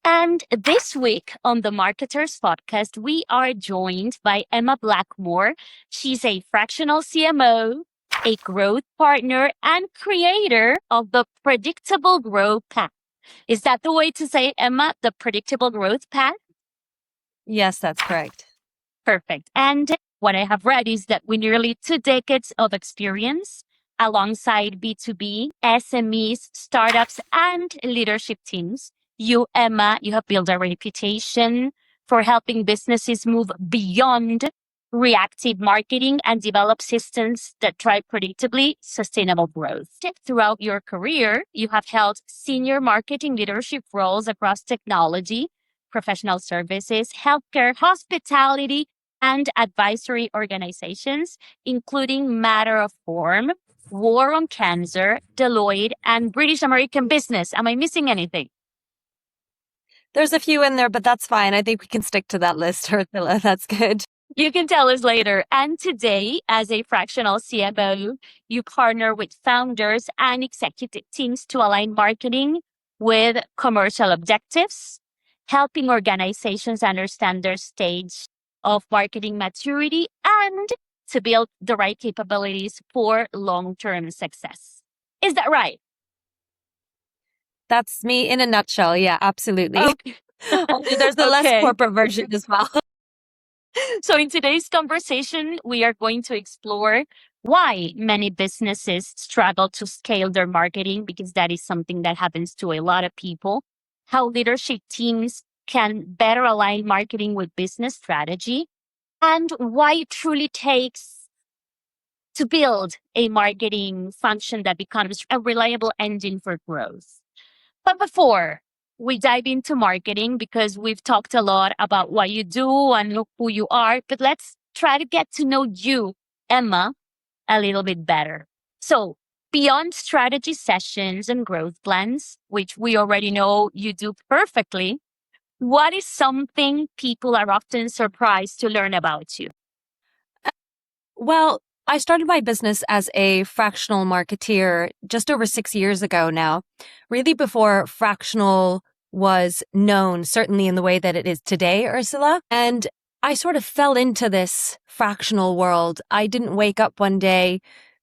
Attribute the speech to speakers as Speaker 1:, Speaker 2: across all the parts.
Speaker 1: And this week on the Marketers Podcast, we are joined by Emma Blackmore. She's a fractional CMO, a growth partner, and creator of the Predictable Growth Path. Is that the way to say it, Emma? The Predictable Growth Path?
Speaker 2: Yes, that's correct.
Speaker 1: Perfect. And what I have read is that with nearly 2 decades of experience alongside B2B, SMEs, startups, and leadership teams, you, Emma, you have built a reputation for helping businesses move beyond reactive marketing and develop systems that drive predictably sustainable growth. Throughout your career, you have held senior marketing leadership roles across technology, professional services, healthcare, hospitality, and advisory organizations, including Matter of Form, War on Cancer, Deloitte, and British American Business. Am I missing anything?
Speaker 2: There's a few in there, but that's fine. I think we can stick to that list, Ursula. That's good.
Speaker 1: You can tell us later. And today, as a fractional CMO, you partner with founders and executive teams to align marketing with commercial objectives, helping organizations understand their stage of marketing maturity and to build the right capabilities for long-term success. Is that right?
Speaker 2: That's me in a nutshell. Yeah, absolutely.
Speaker 1: Okay.
Speaker 2: There's the less corporate version as well.
Speaker 1: So in today's conversation, we are going to explore why many businesses struggle to scale their marketing, because that is something that happens to a lot of people, how leadership teams can better align marketing with business strategy, and why it truly takes to build a marketing function that becomes a reliable engine for growth. But before we dive into marketing, because we've talked a lot about what you do and who you are, but let's try to get to know you, Emma, a little bit better. So beyond strategy sessions and growth plans, which we already know you do perfectly, what is something people are often surprised to learn about you?
Speaker 2: Well, I started my business as a fractional marketeer just over 6 years ago now, really before fractional was known, certainly in the way that it is today, Ursula. And I sort of fell into this fractional world. I didn't wake up one day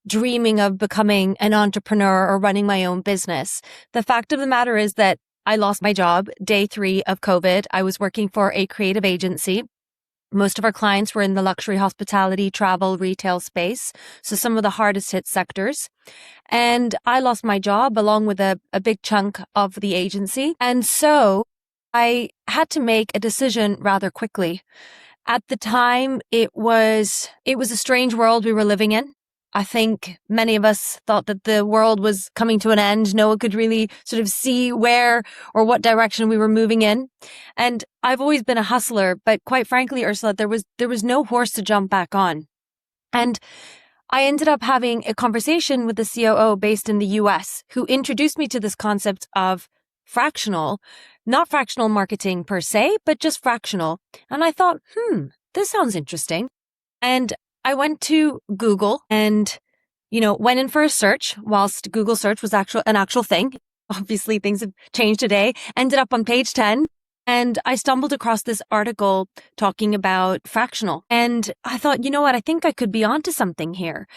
Speaker 2: dreaming of becoming an entrepreneur or running my own business. The fact of the matter is that I lost my job day 3 of COVID. I was working for a creative agency. Most of our clients were in the luxury hospitality, travel, retail space, so some of the hardest hit sectors. And I lost my job along with a big chunk of the agency. And so I had to make a decision rather quickly. At the time, it was a strange world we were living in. I think many of us thought that the world was coming to an end. No one could really sort of see where or what direction we were moving in. And I've always been a hustler, but quite frankly, Ursula, there was no horse to jump back on. And I ended up having a conversation with the COO based in the US who introduced me to this concept of fractional, not fractional marketing per se, but just fractional. And I thought, this sounds interesting. And I went to Google and, went in for a search whilst Google search was an actual thing. Obviously, things have changed today. Ended up on page 10 and I stumbled across this article talking about fractional. And I thought, you know what? I think I could be onto something here.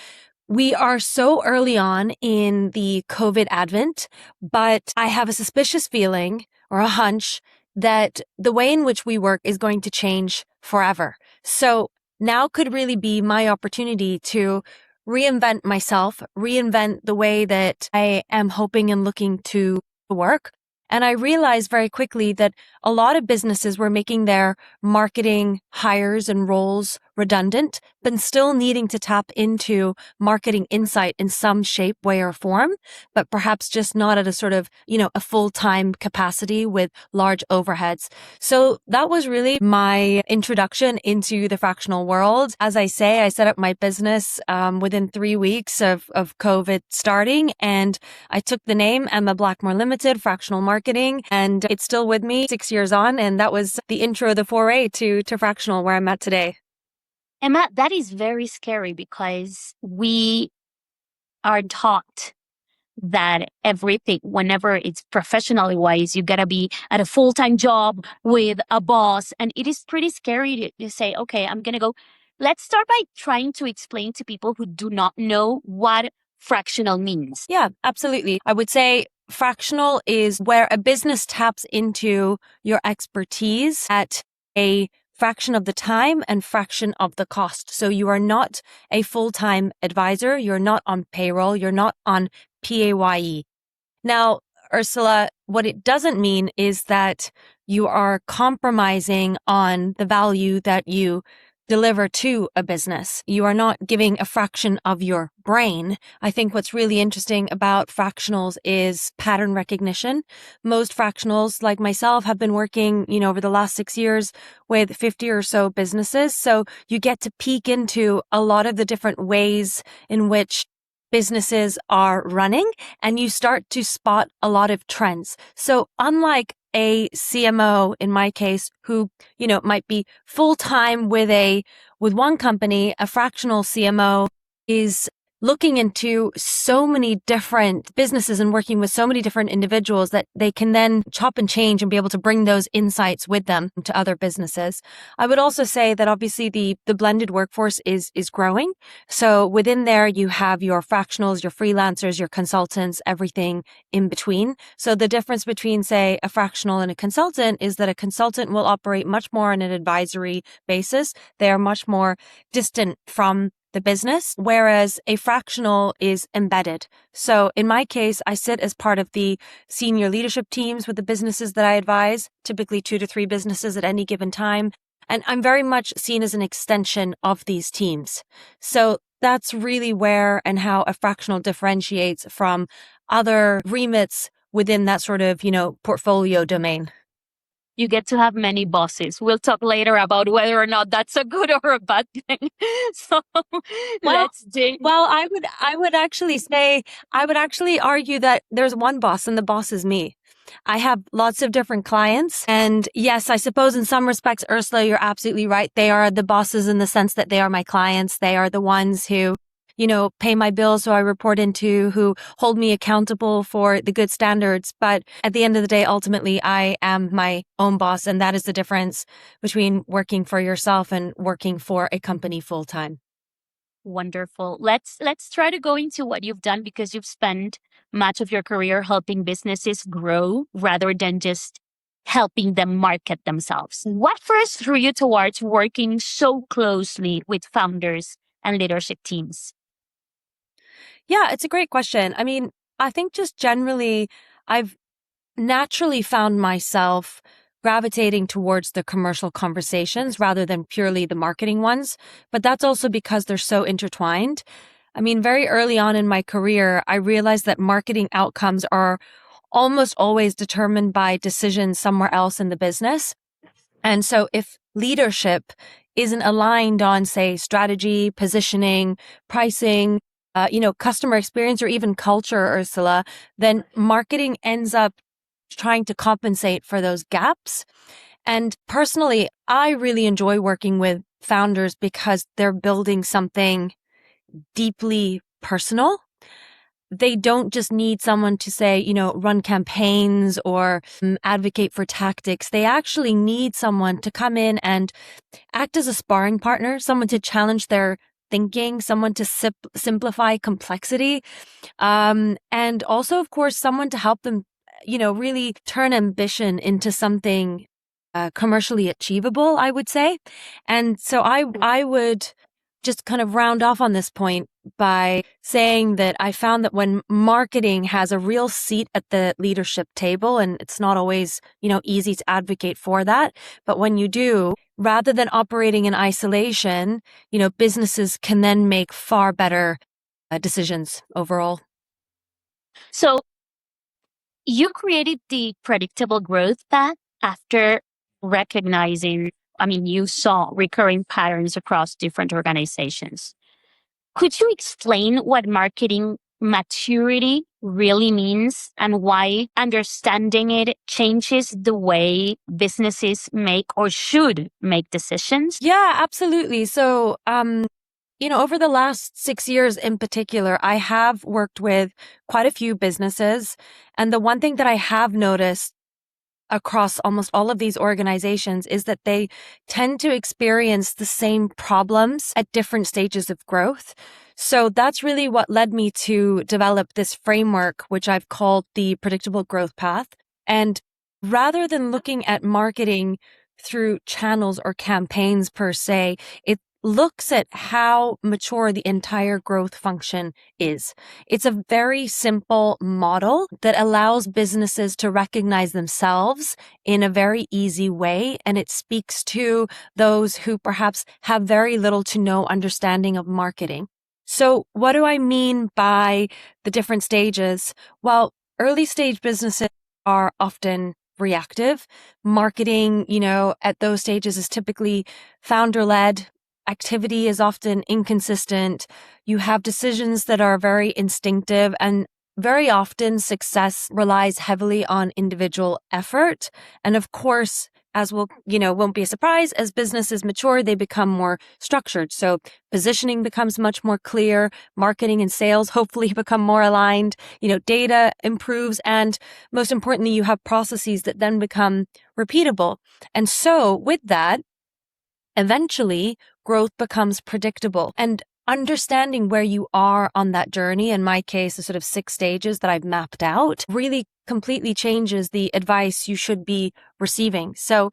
Speaker 2: We are so early on in the COVID advent, but I have a suspicious feeling or a hunch that the way in which we work is going to change forever. So now could really be my opportunity to reinvent myself, reinvent the way that I am hoping and looking to work. And I realized very quickly that a lot of businesses were making their marketing hires and roles redundant, but still needing to tap into marketing insight in some shape, way, or form, but perhaps just not at a sort of, a full-time capacity with large overheads. So that was really my introduction into the fractional world. As I say, I set up my business within 3 weeks of COVID starting, and I took the name Emma Blackmore Ltd, Fractional Marketing, and it's still with me 6 years on, and that was the intro, the foray to fractional, where I'm at today.
Speaker 1: Emma, that is very scary because we are taught that everything, whenever it's professionally wise, you gotta be at a full-time job with a boss. And it is pretty scary to say, okay, I'm gonna go. Let's start by trying to explain to people who do not know what fractional means.
Speaker 2: Yeah, absolutely. I would say fractional is where a business taps into your expertise at a fraction of the time and fraction of the cost. So you are not a full-time advisor. You're not on payroll. You're not on PAYE. Now, Ursula, what it doesn't mean is that you are compromising on the value that you deliver to a business. You are not giving a fraction of your brain. I think what's really interesting about fractionals is pattern recognition. Most fractionals, like myself, have been working, over the last 6 years with 50 or so businesses. So you get to peek into a lot of the different ways in which businesses are running, and you start to spot a lot of trends. So unlike a CMO, in my case, who, might be full-time with one company, a fractional CMO is looking into so many different businesses and working with so many different individuals that they can then chop and change and be able to bring those insights with them to other businesses. I would also say that obviously the blended workforce is growing. So within there, you have your fractionals, your freelancers, your consultants, everything in between. So the difference between, say, a fractional and a consultant is that a consultant will operate much more on an advisory basis. They are much more distant from the business, whereas a fractional is embedded. So in my case, I sit as part of the senior leadership teams with the businesses that I advise, typically 2 to 3 businesses at any given time. And I'm very much seen as an extension of these teams. So that's really where and how a fractional differentiates from other remits within that sort of, portfolio domain.
Speaker 1: You get to have many bosses. We'll talk later about whether or not that's a good or a bad thing. So let's dig.
Speaker 2: Well, I would actually argue that there's one boss and the boss is me. I have lots of different clients. And yes, I suppose in some respects, Ursula, you're absolutely right. They are the bosses in the sense that they are my clients. They are the ones who, pay my bills, who I report into, who hold me accountable for the good standards. But at the end of the day, ultimately, I am my own boss. And that is the difference between working for yourself and working for a company full time.
Speaker 1: Wonderful. Let's try to go into what you've done, because you've spent much of your career helping businesses grow rather than just helping them market themselves. What first drew you towards working so closely with founders and leadership teams?
Speaker 2: Yeah, it's a great question. I mean, I think just generally, I've naturally found myself gravitating towards the commercial conversations rather than purely the marketing ones. But that's also because they're so intertwined. I mean, very early on in my career, I realized that marketing outcomes are almost always determined by decisions somewhere else in the business. And so if leadership isn't aligned on, say, strategy, positioning, pricing, customer experience, or even culture, Ursula, then marketing ends up trying to compensate for those gaps. And personally, I really enjoy working with founders because they're building something deeply personal. They don't just need someone to say, run campaigns or advocate for tactics. They actually need someone to come in and act as a sparring partner, someone to challenge their thinking, someone to simplify complexity. And also, of course, someone to help them, really turn ambition into something commercially achievable, I would say. And so I would just kind of round off on this point by saying that I found that when marketing has a real seat at the leadership table, and it's not always, easy to advocate for that, but when you do, rather than operating in isolation, businesses can then make far better decisions overall.
Speaker 1: So you created the predictable growth path after recognizing, you saw recurring patterns across different organizations. Could you explain what marketing maturity really means and why understanding it changes the way businesses make or should make decisions?
Speaker 2: Yeah, absolutely. So, Over the last 6 years in particular, I have worked with quite a few businesses. And the one thing that I have noticed across almost all of these organizations is that they tend to experience the same problems at different stages of growth. So that's really what led me to develop this framework, which I've called the predictable growth path. And rather than looking at marketing through channels or campaigns per se, it looks at how mature the entire growth function is. It's a very simple model that allows businesses to recognize themselves in a very easy way. And it speaks to those who perhaps have very little to no understanding of marketing. So what do I mean by the different stages? Well, early stage businesses are often reactive. Marketing, at those stages is typically founder-led. Activity is often inconsistent. You have decisions that are very instinctive, and very often success relies heavily on individual effort. And of course, as won't be a surprise, as businesses mature, they become more structured. So positioning becomes much more clear. Marketing and sales hopefully become more aligned. Data improves. And most importantly, you have processes that then become repeatable. And so with that, eventually, growth becomes predictable. And understanding where you are on that journey, in my case, the sort of 6 stages that I've mapped out, really completely changes the advice you should be receiving. So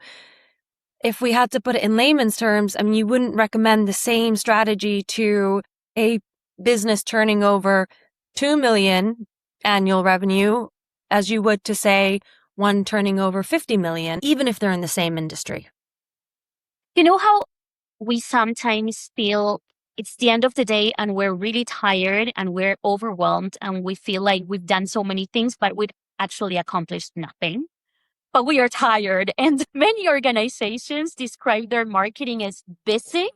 Speaker 2: if we had to put it in layman's terms, you wouldn't recommend the same strategy to a business turning over 2 million annual revenue as you would to, say, one turning over 50 million, even if they're in the same industry.
Speaker 1: You know how we sometimes feel it's the end of the day and we're really tired and we're overwhelmed and we feel like we've done so many things, but we've actually accomplished nothing. But we are tired. And many organizations describe their marketing as busy,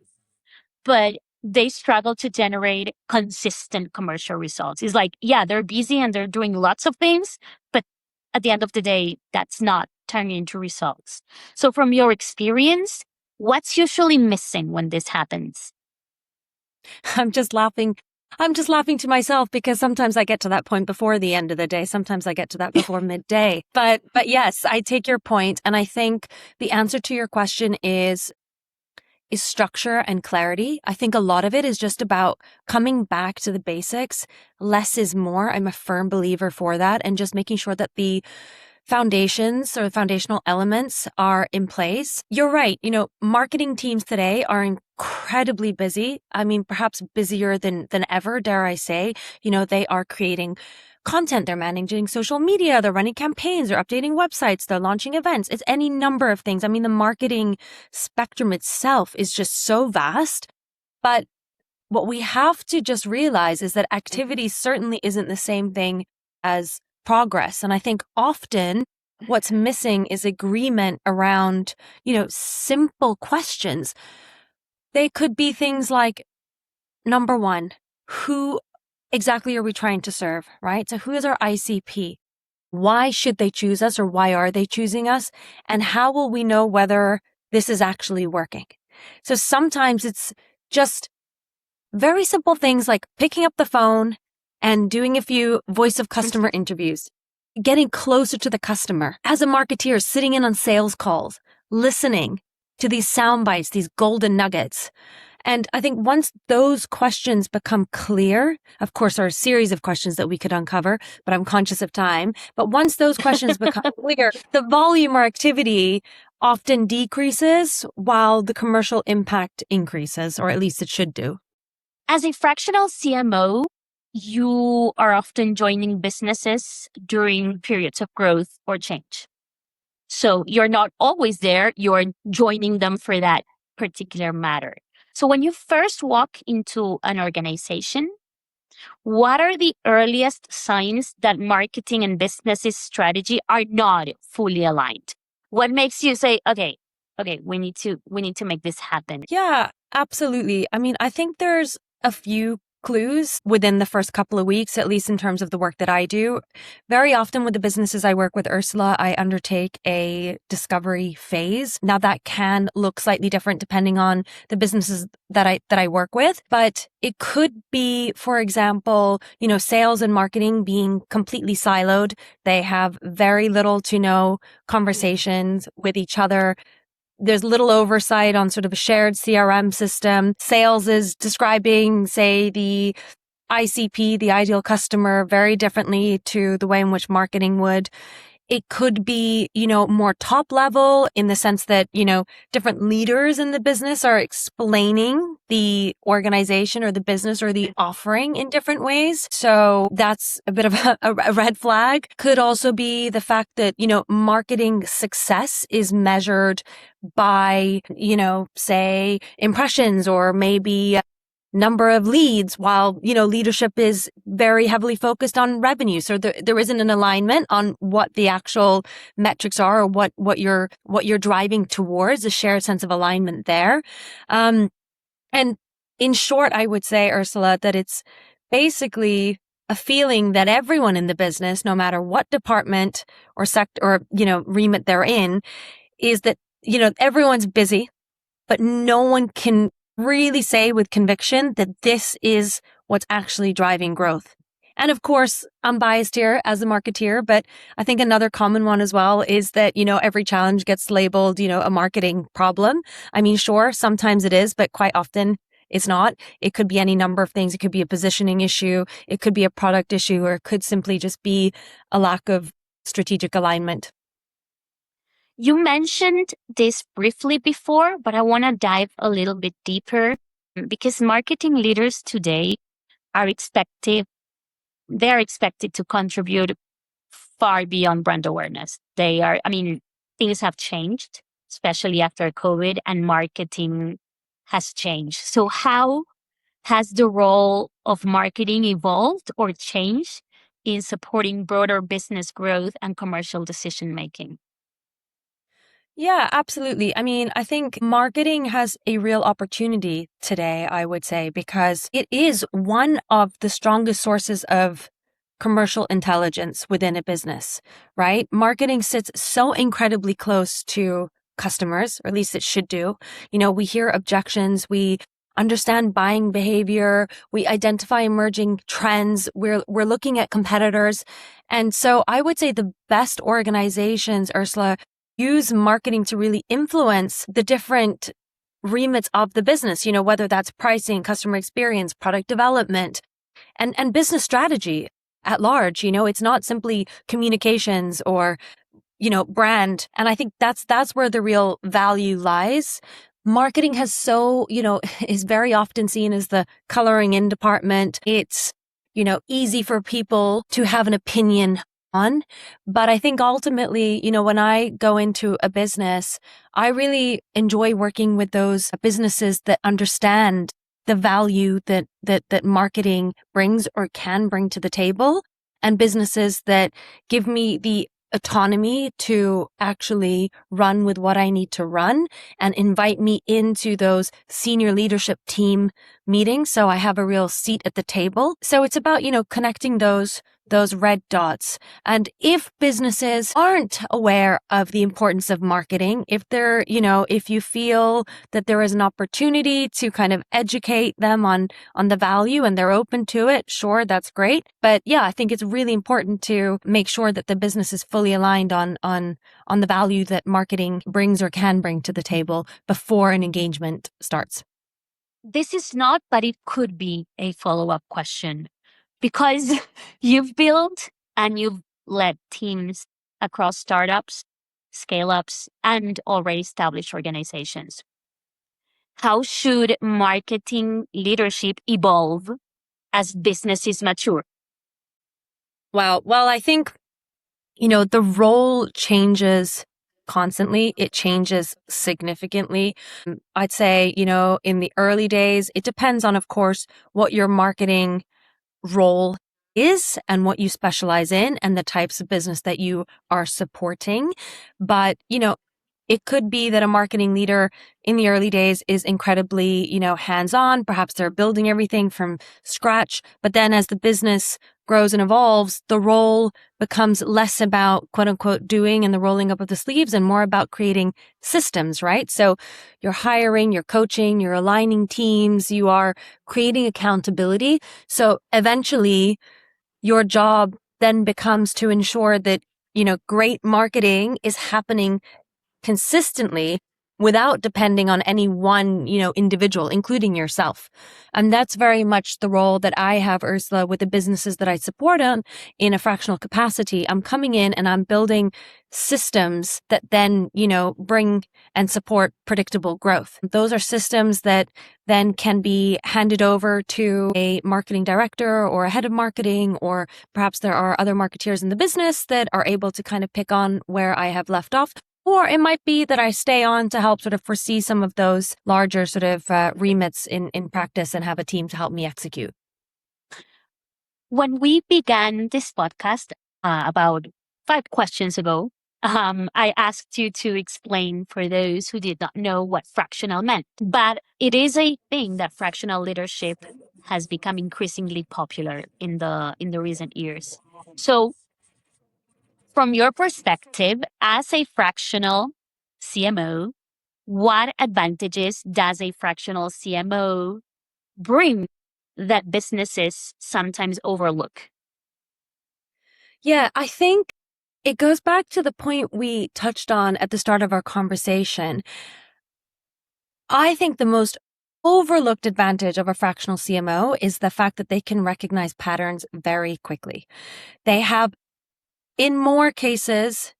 Speaker 1: but they struggle to generate consistent commercial results. It's like, yeah, they're busy and they're doing lots of things, but at the end of the day, that's not turning into results. So from your experience, what's usually missing when this happens?
Speaker 2: I'm just laughing to myself because sometimes I get to that point before the end of the day. Sometimes I get to that before midday. But yes, I take your point. And I think the answer to your question is structure and clarity. I think a lot of it is just about coming back to the basics. Less is more. I'm a firm believer for that. And just making sure that the foundations or foundational elements are in place. You're right. Marketing teams today are incredibly busy. Perhaps busier than ever, dare I say. They are creating content, they're managing social media, they're running campaigns, they're updating websites, they're launching events. It's any number of things. The marketing spectrum itself is just so vast. But what we have to just realize is that activity certainly isn't the same thing as progress. And I think often what's missing is agreement around, simple questions. They could be things like, number one, who exactly are we trying to serve, right? So who is our ICP? Why should they choose us, or why are they choosing us? And how will we know whether this is actually working? So sometimes it's just very simple things like picking up the phone and doing a few voice of customer interviews, getting closer to the customer. As a marketeer, sitting in on sales calls, listening to these sound bites, these golden nuggets. And I think once those questions become clear, of course, there are a series of questions that we could uncover, but I'm conscious of time. But once those questions become clear, the volume or activity often decreases while the commercial impact increases, or at least it should do.
Speaker 1: As a fractional CMO, you are often joining businesses during periods of growth or change. So you're not always there, you're joining them for that particular matter. So when you first walk into an organization, what are the earliest signs that marketing and business strategy are not fully aligned? What makes you say, okay, we need to make this happen?
Speaker 2: Yeah, absolutely. I think there's a few clues within the first couple of weeks, at least in terms of the work that I do. Very often with the businesses I work with, Ursula, I undertake a discovery phase. Now that can look slightly different depending on the businesses that I work with, but it could be, for example, sales and marketing being completely siloed. They have very little to no conversations with each other. There's little oversight on sort of a shared CRM system. Sales is describing, say, the ICP, the ideal customer, very differently to the way in which marketing would. It could be, more top level in the sense that, different leaders in the business are explaining the organization or the business or the offering in different ways. So that's a bit of a red flag. Could also be the fact that, marketing success is measured by, say impressions or maybe number of leads, while, leadership is very heavily focused on revenue. So there isn't an alignment on what the actual metrics are or what you're driving towards, a shared sense of alignment there. And in short, I would say, Ursula, that it's basically a feeling that everyone in the business, no matter what department or sector or, remit they're in, is that, everyone's busy, but no one can really say with conviction that this is what's actually driving growth. And of course, I'm biased here as a marketeer, but I think another common one as well is that, every challenge gets labeled, a marketing problem. I mean, sure, sometimes it is, but quite often it's not. It could be any number of things. It could be a positioning issue. It could be a product issue, or it could simply just be a lack of strategic alignment.
Speaker 1: You mentioned this briefly before, but I want to dive a little bit deeper because marketing leaders today are expected to contribute far beyond brand awareness. Things have changed, especially after COVID, and marketing has changed. So how has the role of marketing evolved or changed in supporting broader business growth and commercial decision making?
Speaker 2: Yeah, absolutely. I mean, I think marketing has a real opportunity today, I would say, because it is one of the strongest sources of commercial intelligence within a business, right? Marketing sits so incredibly close to customers, or at least it should do. We hear objections, we understand buying behavior, we identify emerging trends, we're looking at competitors. And so I would say the best organizations, Ursula, use marketing to really influence the different remits of the business, whether that's pricing, customer experience, product development, and business strategy at large. It's not simply communications or, brand. And I think that's where the real value lies. Marketing has is very often seen as the coloring in department. It's, easy for people to have an opinion on. But I think ultimately, when I go into a business, I really enjoy working with those businesses that understand the value that marketing brings or can bring to the table, and businesses that give me the autonomy to actually run with what I need to run and invite me into those senior leadership team meetings. So I have a real seat at the table. So it's about, connecting those red dots. And if businesses aren't aware of the importance of marketing, if they're, if you feel that there is an opportunity to kind of educate them on the value and they're open to it, sure, that's great. But yeah, I think it's really important to make sure that the business is fully aligned on the value that marketing brings or can bring to the table before an engagement starts.
Speaker 1: This is not, but it could be a follow-up question. Because you've built and you've led teams across startups, scale-ups, and already established organizations. How should marketing leadership evolve as businesses mature?
Speaker 2: Wow. Well, I think, the role changes constantly. It changes significantly. I'd say, in the early days, it depends on, of course, what your marketing role is and what you specialize in and the types of business that you are supporting. But, It could be that a marketing leader in the early days is incredibly, hands-on. Perhaps they're building everything from scratch. But then as the business grows and evolves, the role becomes less about quote unquote doing and the rolling up of the sleeves and more about creating systems, right? So you're hiring, you're coaching, you're aligning teams, you are creating accountability. So eventually your job then becomes to ensure that, great marketing is happening consistently without depending on any one, individual, including yourself. And that's very much the role that I have, Ursula, with the businesses that I support on in a fractional capacity. I'm coming in and I'm building systems that then, bring and support predictable growth. Those are systems that then can be handed over to a marketing director or a head of marketing, or perhaps there are other marketeers in the business that are able to kind of pick on where I have left off. Or it might be that I stay on to help sort of foresee some of those larger sort of remits in practice and have a team to help me execute.
Speaker 1: When we began this podcast about 5 questions ago, I asked you to explain for those who did not know what fractional meant. But it is a thing that fractional leadership has become increasingly popular in the recent years. So from your perspective as a fractional CMO, what advantages does a fractional CMO bring that businesses sometimes overlook?
Speaker 2: Yeah, I think it goes back to the point we touched on at the start of our conversation. I think the most overlooked advantage of a fractional CMO is the fact that they can recognize patterns very quickly. They have, in more cases,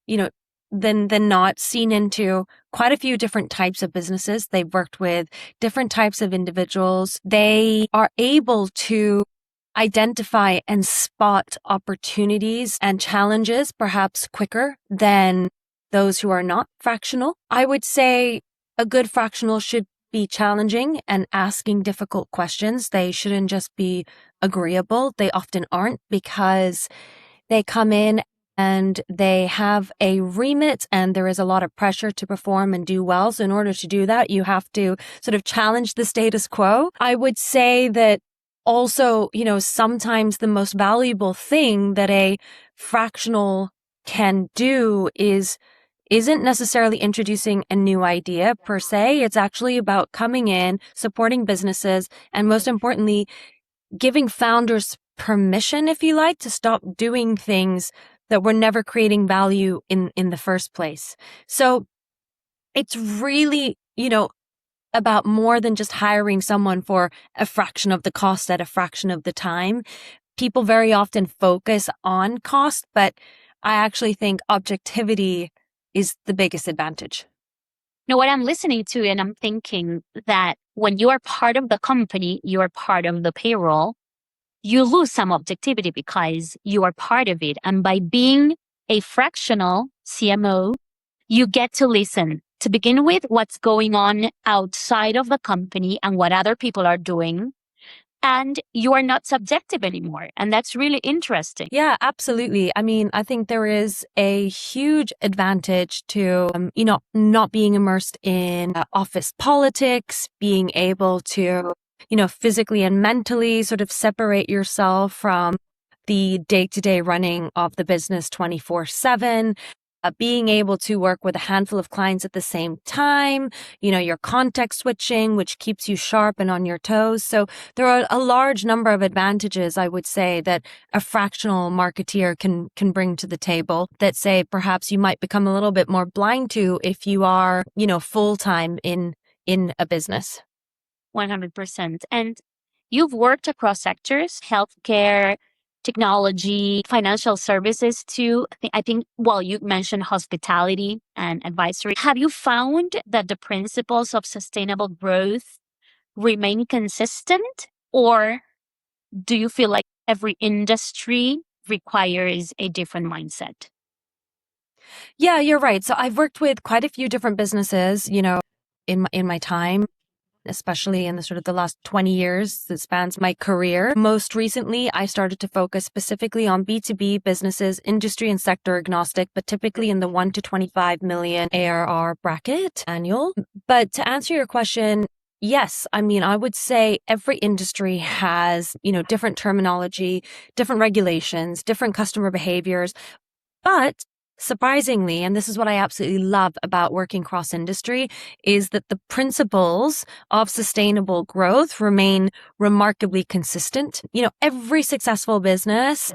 Speaker 2: than not, seen into quite a few different types of businesses. They've worked with different types of individuals. They are able to identify and spot opportunities and challenges perhaps quicker than those who are not fractional. I would say a good fractional should be challenging and asking difficult questions. They shouldn't just be agreeable. They often aren't, because they come in and they have a remit and there is a lot of pressure to perform and do well. So in order to do that, you have to sort of challenge the status quo. I would say that also, sometimes the most valuable thing that a fractional can do isn't necessarily introducing a new idea per se. It's actually about coming in, supporting businesses, and most importantly, giving founders permission, if you like, to stop doing things that were never creating value in the first place. So it's really, about more than just hiring someone for a fraction of the cost at a fraction of the time. People very often focus on cost, but I actually think objectivity is the biggest advantage.
Speaker 1: Now, what I'm listening to and I'm thinking that when you are part of the company, you are part of the payroll, you lose some objectivity because you are part of it. And by being a fractional CMO, you get to listen to begin with what's going on outside of the company and what other people are doing. And you are not subjective anymore. And that's really interesting.
Speaker 2: Yeah, absolutely. I mean, I think there is a huge advantage to, not being immersed in office politics, being able to, physically and mentally sort of separate yourself from the day-to-day running of the business 24/7. Being able to work with a handful of clients at the same time, your context switching, which keeps you sharp and on your toes. So there are a large number of advantages, I would say, that a fractional marketeer can bring to the table that, say, perhaps you might become a little bit more blind to if you are, full-time in a business.
Speaker 1: 100%. And you've worked across sectors, healthcare, technology, financial services too. I think, well, you mentioned hospitality and advisory. Have you found that the principles of sustainable growth remain consistent, or do you feel like every industry requires a different mindset?
Speaker 2: Yeah, you're right. So I've worked with quite a few different businesses, in my time. especially in the sort of the last 20 years that spans my career. Most recently, I started to focus specifically on B2B businesses, industry and sector agnostic, but typically in the 1 to 25 million ARR bracket annual. But to answer your question, yes, I mean, I would say every industry has, different terminology, different regulations, different customer behaviors. But surprisingly, and this is what I absolutely love about working cross industry, is that the principles of sustainable growth remain remarkably consistent. Every successful business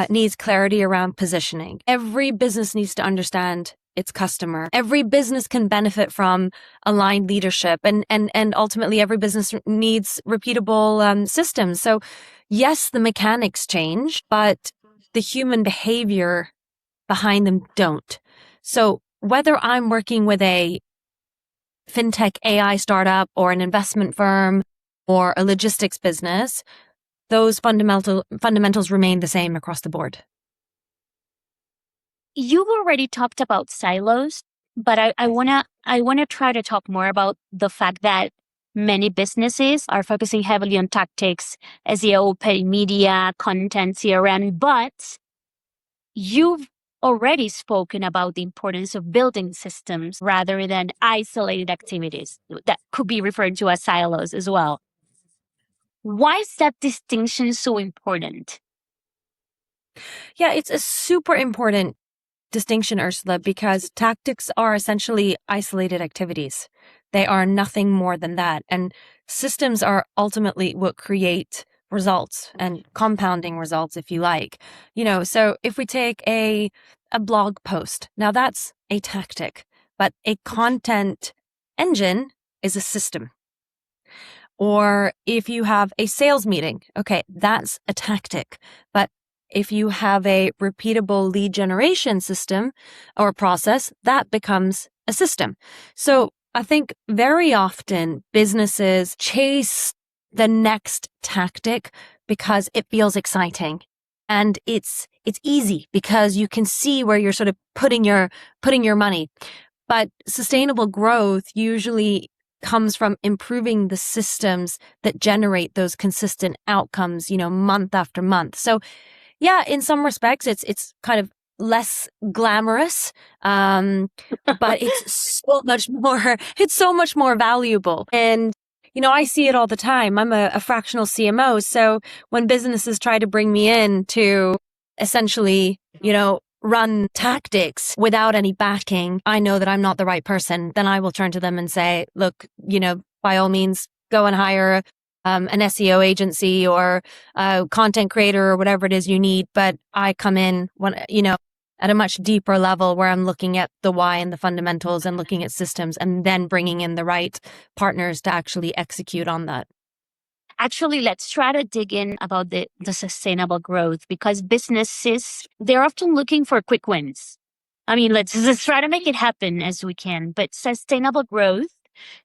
Speaker 2: needs clarity around positioning. Every business needs to understand its customer. Every business can benefit from aligned leadership, and ultimately every business needs repeatable systems. So yes, the mechanics change, but the human behavior behind them don't. So whether I'm working with a fintech AI startup or an investment firm or a logistics business, those fundamentals remain the same across the board.
Speaker 1: You've already talked about silos, but I wanna try to talk more about the fact that many businesses are focusing heavily on tactics, SEO, paid media, content, CRM, but you've already spoken about the importance of building systems rather than isolated activities that could be referred to as silos as well. Why is that distinction so important?
Speaker 2: Yeah, it's a super important distinction, Ursula, because tactics are essentially isolated activities. They are nothing more than that. And systems are ultimately what create results and compounding results, if you like. So if we take a blog post, now that's a tactic, but a content engine is a system. Or if you have a sales meeting, okay, that's a tactic, but if you have a repeatable lead generation system or process, that becomes a system. So I think very often businesses chase the next tactic because it feels exciting. And it's easy because you can see where you're sort of putting your money. But sustainable growth usually comes from improving the systems that generate those consistent outcomes, month after month. So yeah, in some respects, it's kind of less glamorous, but it's so much more valuable. And, I see it all the time. I'm a fractional CMO. So when businesses try to bring me in to essentially, run tactics without any backing, I know that I'm not the right person. Then I will turn to them and say, look, by all means, go and hire an SEO agency or a content creator or whatever it is you need. But I come in at a much deeper level where I'm looking at the why and the fundamentals and looking at systems and then bringing in the right partners to actually execute on that.
Speaker 1: Actually, let's try to dig in about the sustainable growth, because businesses, they're often looking for quick wins. I mean, let's try to make it happen as we can. But sustainable growth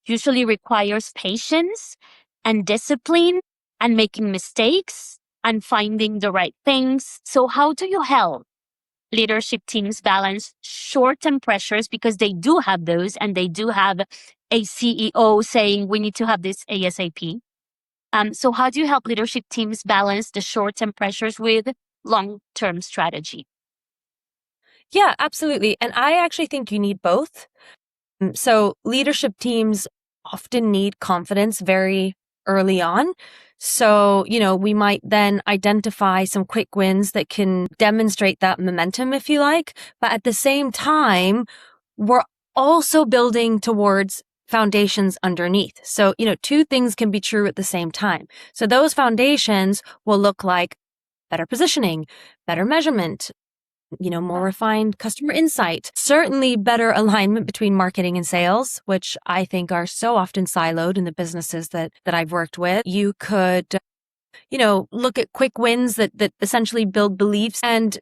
Speaker 1: usually requires patience and discipline and making mistakes and finding the right things. So how do you help leadership teams balance short-term pressures, because they do have those, and they do have a CEO saying we need to have this ASAP? So how do you help leadership teams balance the short-term pressures with long-term strategy?
Speaker 2: Yeah, absolutely. And I actually think you need both. So leadership teams often need confidence very early on. So, we might then identify some quick wins that can demonstrate that momentum, if you like. But at the same time, we're also building towards foundations underneath. So, two things can be true at the same time. So those foundations will look like better positioning, better measurement, more refined customer insight, certainly better alignment between marketing and sales, which I think are so often siloed in the businesses that I've worked with. You could, look at quick wins that essentially build beliefs. And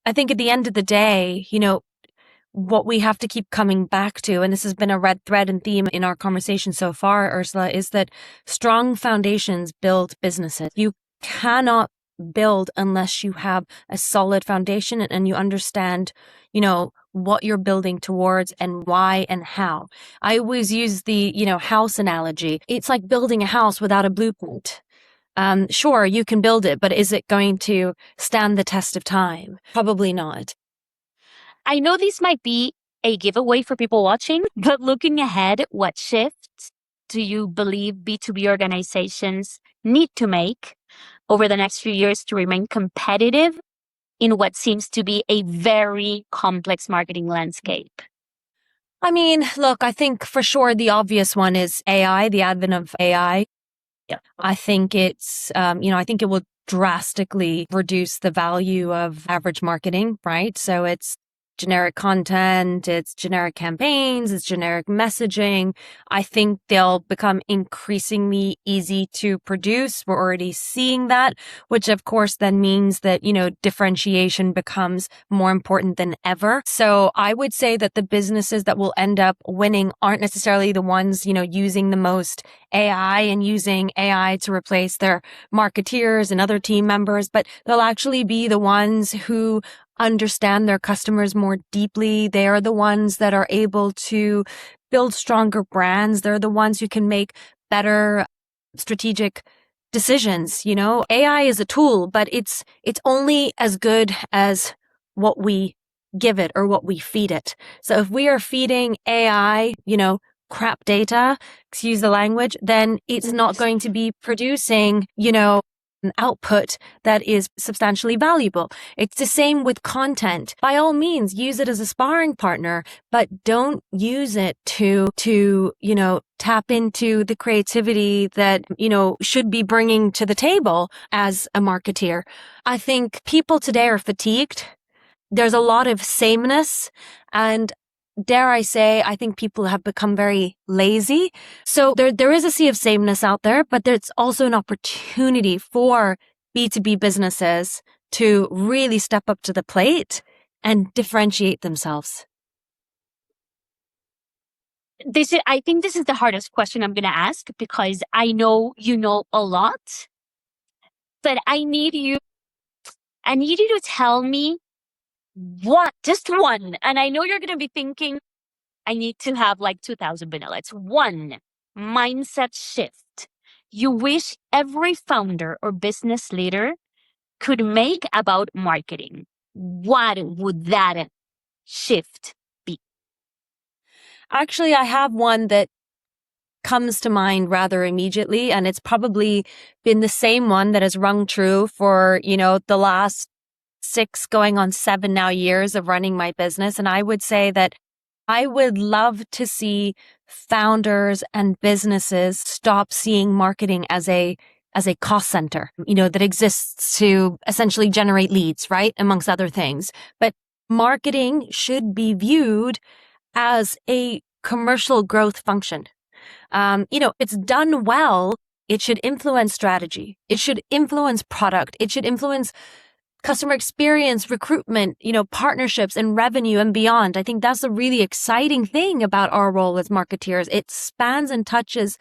Speaker 2: I think at the end of the day, what we have to keep coming back to, and this has been a red thread and theme in our conversation so far, Ursula, is that strong foundations build businesses. You cannot build unless you have a solid foundation and you understand, what you're building towards and why and how. I always use the, house analogy. It's like building a house without a blueprint. Sure, you can build it, but is it going to stand the test of time? Probably not.
Speaker 1: I know this might be a giveaway for people watching, but looking ahead, what shifts do you believe B2B organizations need to make over the next few years to remain competitive in what seems to be a very complex marketing landscape?
Speaker 2: I mean, look, I think for sure the obvious one is AI, the advent of AI.
Speaker 1: Yeah.
Speaker 2: I think I think it will drastically reduce the value of average marketing, right? So it's generic content, it's generic campaigns, it's generic messaging. I think they'll become increasingly easy to produce. We're already seeing that, which of course then means that, differentiation becomes more important than ever. So I would say that the businesses that will end up winning aren't necessarily the ones, using the most AI and using AI to replace their marketeers and other team members, but they'll actually be the ones who understand their customers more deeply. They are the ones that are able to build stronger brands. They're the ones who can make better strategic decisions. AI is a tool, but it's only as good as what we give it or what we feed it. So if we are feeding AI, crap data, excuse the language, then it's not going to be producing, an output that is substantially valuable. It's the same with content. By all means, use it as a sparring partner, but don't use it to tap into the creativity that, should be bringing to the table as a marketeer. I think people today are fatigued. There's a lot of sameness, and dare I say, I think people have become very lazy. So there is a sea of sameness out there, but there's also an opportunity for B2B businesses to really step up to the plate and differentiate themselves.
Speaker 1: I think this is the hardest question I'm going to ask, because I know you know a lot, but I need you to tell me just one. And I know you're going to be thinking, I need to have like 2,000 vanilla. It's one mindset shift you wish every founder or business leader could make about marketing. What would that shift be?
Speaker 2: Actually, I have one that comes to mind rather immediately, and it's probably been the same one that has rung true for, the last 6 going on 7 now years of running my business. And I would say that I would love to see founders and businesses stop seeing marketing as a cost center, that exists to essentially generate leads, right? Amongst other things. But marketing should be viewed as a commercial growth function. It's done well. It should influence strategy. It should influence product. It should influence customer experience, recruitment, partnerships and revenue and beyond. I think that's a really exciting thing about our role as marketeers. It spans and touches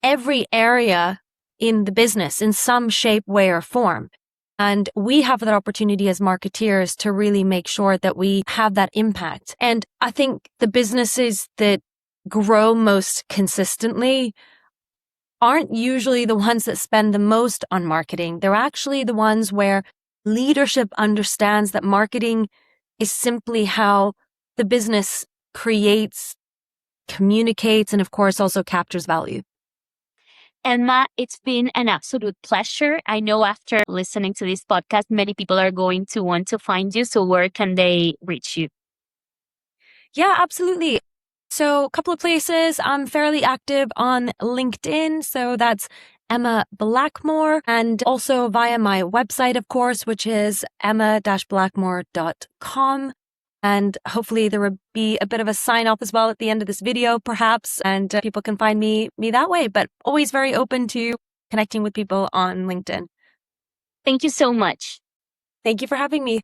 Speaker 2: every area in the business in some shape, way, or form. And we have that opportunity as marketeers to really make sure that we have that impact. And I think the businesses that grow most consistently aren't usually the ones that spend the most on marketing. They're actually the ones where leadership understands that marketing is simply how the business creates, communicates, and of course also captures value.
Speaker 1: Emma, it's been an absolute pleasure. I know after listening to this podcast, many people are going to want to find you. So where can they reach you?
Speaker 2: Yeah, absolutely. So a couple of places. I'm fairly active on LinkedIn. So that's Emma Blackmore, and also via my website, of course, which is emma-blackmore.com. And hopefully there will be a bit of a sign off as well at the end of this video, perhaps, and people can find me that way. But always very open to connecting with people on LinkedIn.
Speaker 1: Thank you so much.
Speaker 2: Thank you for having me.